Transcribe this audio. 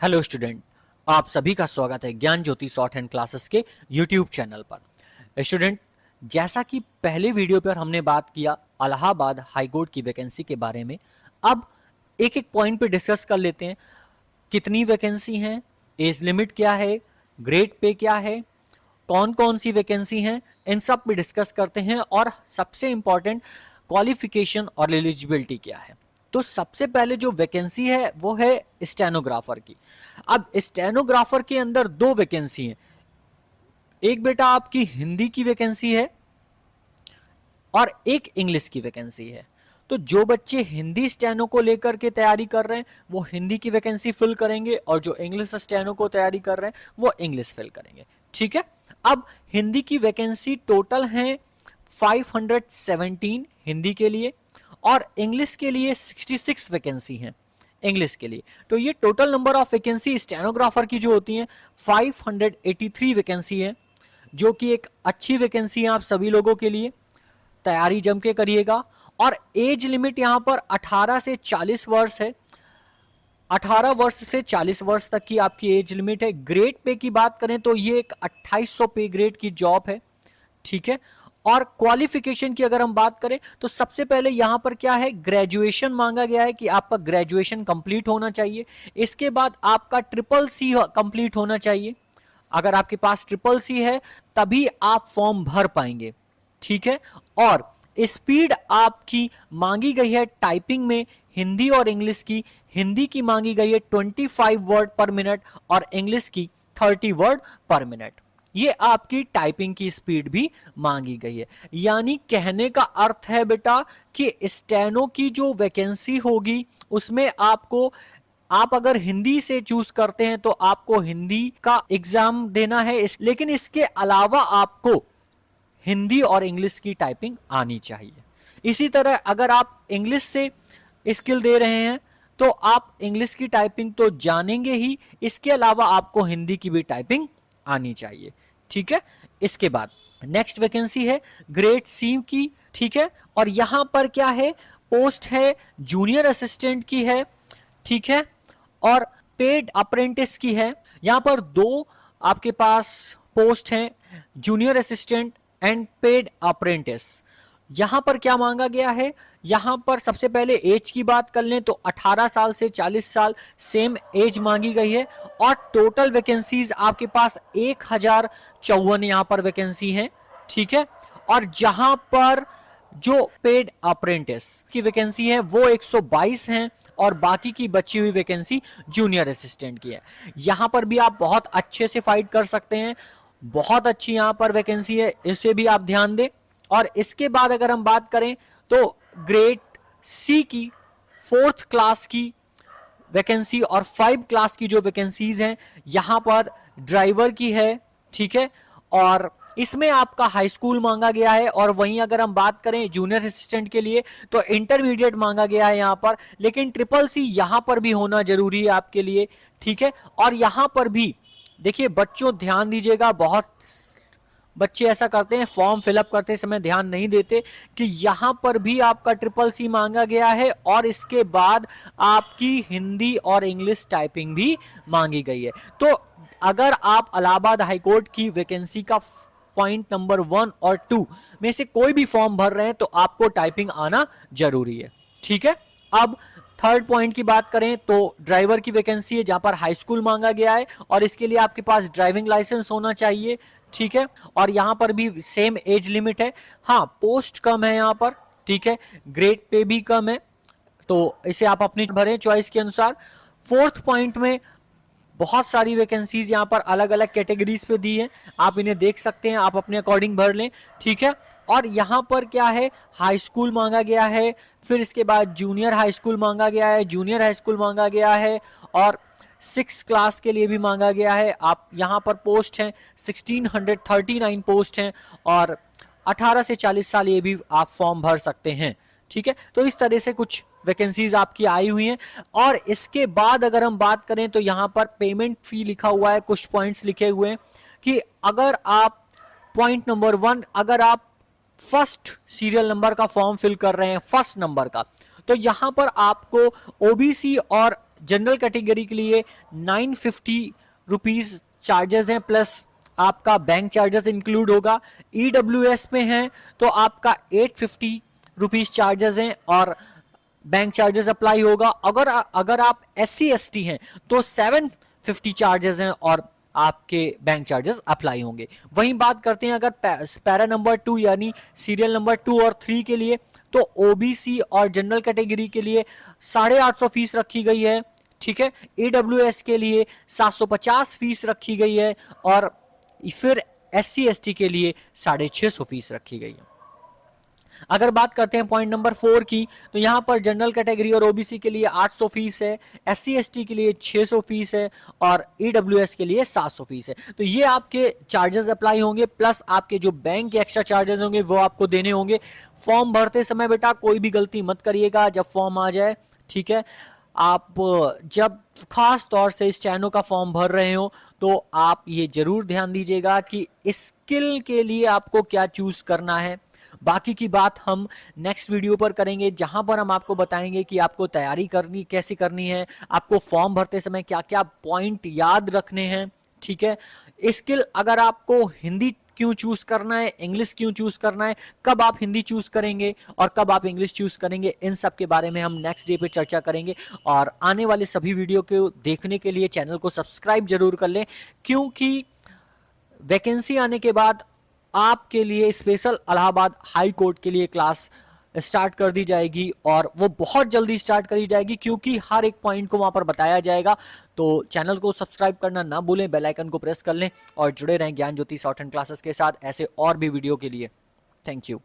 Hello student, आप सभी का स्वागत है ज्ञान ज्योति शॉर्ट हैंड क्लासेस के यूट्यूब चैनल पर। स्टूडेंट, जैसा कि पहले वीडियो पर हमने बात किया इलाहाबाद हाई कोर्ट की वैकेंसी के बारे में, अब एक एक पॉइंट पे डिस्कस कर लेते हैं। कितनी वैकेंसी हैं, एज लिमिट क्या है, ग्रेड पे क्या है, कौन कौन सी वैकेंसी हैं, इन सब पे डिस्कस करते हैं। और सबसे इंपॉर्टेंट, क्वालिफिकेशन और एलिजिबिलिटी क्या है। तो सबसे पहले जो वैकेंसी है वो है स्टेनोग्राफर की। अब स्टेनोग्राफर के अंदर दो वैकेंसी हैं। एक बेटा आपकी हिंदी की वैकेंसी है और एक इंग्लिश की वैकेंसी है। तो जो बच्चे हिंदी स्टेनो को लेकर के तैयारी कर रहे हैं वो हिंदी की वैकेंसी फिल करेंगे, और जो इंग्लिश स्टेनो को तैयारी कर रहे हैं वो इंग्लिश फिल करेंगे। ठीक है। अब हिंदी की वैकेंसी टोटल है 517 हिंदी के लिए, और इंग्लिश के लिए 66 वैकेंसी हैं इंग्लिश के लिए। तो ये total number of vacancy stenographer की जो होती हैं 583 वैकेंसी है, जो कि एक अच्छी वैकेंसी है आप सभी लोगों के लिए। तैयारी जम के करिएगा। और एज लिमिट यहां पर 18 से 40 वर्ष है। 18 वर्ष से 40 वर्ष तक की आपकी एज लिमिट है। ग्रेड पे की बात करें तो ये एक 2800 पे ग्रेड की जॉब है। ठीक है। और क्वालिफिकेशन की अगर हम बात करें तो सबसे पहले यहां पर क्या है, ग्रेजुएशन मांगा गया है कि आपका ग्रेजुएशन कंप्लीट होना चाहिए। इसके बाद आपका CCC कंप्लीट होना चाहिए। अगर आपके पास CCC है तभी आप फॉर्म भर पाएंगे। ठीक है। और स्पीड आपकी मांगी गई है टाइपिंग में हिंदी और इंग्लिश की। हिंदी की मांगी गई है 25 वर्ड पर मिनट और इंग्लिश की 30 वर्ड पर मिनट। ये आपकी टाइपिंग की स्पीड भी मांगी गई है। यानी कहने का अर्थ है बेटा कि स्टेनो की जो वैकेंसी होगी उसमें आपको, आप अगर हिंदी से चूज करते हैं तो आपको हिंदी का एग्जाम देना है, लेकिन इसके अलावा आपको हिंदी और इंग्लिश की टाइपिंग आनी चाहिए। इसी तरह अगर आप इंग्लिश से स्किल दे रहे हैं तो आप इंग्लिश की टाइपिंग तो जानेंगे ही, इसके अलावा आपको हिंदी की भी टाइपिंग आनी चाहिए। ठीक है। इसके बाद नेक्स्ट वैकेंसी है ग्रेड सी की। ठीक है। और यहां पर क्या है, पोस्ट है जूनियर असिस्टेंट की है। ठीक है। और पेड अप्रेंटिस की है। यहां पर दो आपके पास पोस्ट हैं, junior assistant and paid apprentice. यहां पर क्या मांगा गया है, यहां पर सबसे पहले एज की बात कर लें तो 18 साल से 40 साल सेम एज मांगी गई है। और टोटल वैकेंसीज आपके पास 1054 यहां पर वैकेंसी है। ठीक है। और जहां पर जो पेड अप्रेंटिस की वैकेंसी है वो 122 हैं, और बाकी की बची हुई वैकेंसी जूनियर असिस्टेंट की है। यहां पर भी आप बहुत अच्छे से फाइट कर सकते हैं। बहुत अच्छी यहां पर वैकेंसी है, इसे भी आप ध्यान दें। और इसके बाद अगर हम बात करें तो ग्रेड सी की 4th क्लास की वैकेंसी और 5 क्लास की जो वैकेंसीज हैं यहां पर ड्राइवर की है। ठीक है। और इसमें आपका हाई स्कूल मांगा गया है। और वहीं अगर हम बात करें जूनियर असिस्टेंट के लिए तो इंटरमीडिएट मांगा गया है यहां पर, लेकिन CCC यहां पर भी होना जरूरी है आपके लिए। ठीक है। और यहां पर भी देखिए बच्चों ध्यान दीजिएगा, बहुत बच्चे ऐसा करते हैं फॉर्म फिलअप करते समय ध्यान नहीं देते कि यहां पर भी आपका CCC मांगा गया है, और इसके बाद आपकी हिंदी और इंग्लिश टाइपिंग भी मांगी गई है। तो अगर आप इलाहाबाद हाईकोर्ट की वैकेंसी का पॉइंट नंबर 1 और 2 में से कोई भी फॉर्म भर रहे हैं तो आपको टाइपिंग आना जरूरी है। ठीक है। अब थर्ड पॉइंट की बात करें तो ड्राइवर की वैकेंसी है जहां पर हाई स्कूल मांगा गया है, और इसके लिए आपके पास ड्राइविंग लाइसेंस होना चाहिए। ठीक है। और यहां पर भी सेम एज लिमिट है। हाँ, पोस्ट कम है यहां पर। ठीक है। ग्रेड पे भी कम है, तो इसे आप अपनी भरें चॉइस के अनुसार। फोर्थ पॉइंट में बहुत सारी वैकेंसीज यहां पर अलग अलग कैटेगरीज पे दी है, आप इन्हें देख सकते हैं, आप अपने अकॉर्डिंग भर लें। ठीक है। और यहां पर क्या है, हाई स्कूल मांगा गया है, फिर इसके बाद जूनियर हाई स्कूल मांगा गया है, जूनियर हाई स्कूल मांगा गया है, और 6 क्लास के लिए भी मांगा गया है। आप यहां पर पोस्ट हैं 1639 पोस्ट हैं, और 18 से 40 साल ये भी आप फॉर्म भर सकते हैं। ठीक है। तो इस तरह से कुछ वैकेंसीज आपकी आई हुई हैं। और इसके बाद अगर हम बात करें तो यहां पर पेमेंट फी लिखा हुआ है, कुछ पॉइंट्स लिखे हुए हैं कि अगर आप पॉइंट नंबर 1, अगर आप फर्स्ट सीरियल नंबर का फॉर्म फिल कर रहे हैं, फर्स्ट नंबर का, तो यहां पर आपको ओबीसी और जनरल कैटेगरी के लिए 950 रुपीज चार्जेस हैं, प्लस आपका बैंक चार्जेस इंक्लूड होगा। ईडब्ल्यूएस में है तो आपका 850 रुपीज चार्जेस हैं और बैंक चार्जेस अप्लाई होगा। अगर आप SC/ST हैं तो 750 चार्जेस हैं और आपके बैंक चार्जेस अप्लाई होंगे। वहीं बात करते हैं अगर पैरा नंबर 2 यानी सीरियल नंबर 2 और 3 के लिए, तो ओबीसी और जनरल कैटेगरी के लिए 850 फीस रखी गई है, ठीक है। ईडब्ल्यूएस के लिए 750 फीस रखी गई है और फिर SC/ST के लिए 650 फीस रखी गई है। अगर बात करते हैं पॉइंट नंबर 4 की, तो यहां पर जनरल कैटेगरी और ओबीसी के लिए 800 फीस है, SC/ST के लिए 600 फीस है और ईडब्ल्यूएस के लिए 700 फीस है। तो ये आपके चार्जेस अप्लाई होंगे, प्लस आपके जो बैंक के एक्स्ट्रा चार्जेस होंगे वो आपको देने होंगे। फॉर्म भरते समय बेटा कोई भी गलती मत करिएगा जब फॉर्म आ जाए, ठीक है। आप जब खास तौर से इस चैनल का फॉर्म भर रहे हो तो आप ये जरूर ध्यान दीजिएगा कि स्किल के लिए आपको क्या चूज करना है। बाकी की बात हम नेक्स्ट वीडियो पर करेंगे, जहां पर हम आपको बताएंगे कि आपको तैयारी करनी कैसे करनी है, आपको फॉर्म भरते समय क्या क्या पॉइंट याद रखने हैं, ठीक है। स्किल अगर आपको हिंदी क्यों चूज करना है, इंग्लिश क्यों चूज करना है, कब आप हिंदी चूज करेंगे और कब आप इंग्लिश चूज करेंगे, इन सब के बारे में हम नेक्स्ट डे पे चर्चा करेंगे। और आने वाले सभी वीडियो को देखने के लिए चैनल को सब्सक्राइब जरूर कर लें, क्योंकि वैकेंसी आने के बाद आपके लिए स्पेशल इलाहाबाद हाई कोर्ट के लिए क्लास स्टार्ट कर दी जाएगी और वो बहुत जल्दी स्टार्ट करी जाएगी, क्योंकि हर एक पॉइंट को वहां पर बताया जाएगा। तो चैनल को सब्सक्राइब करना ना भूलें, बेल आइकन को प्रेस कर लें और जुड़े रहें ज्ञान ज्योति शॉर्ट हैंड क्लासेस के साथ ऐसे और भी वीडियो के लिए। Thank you.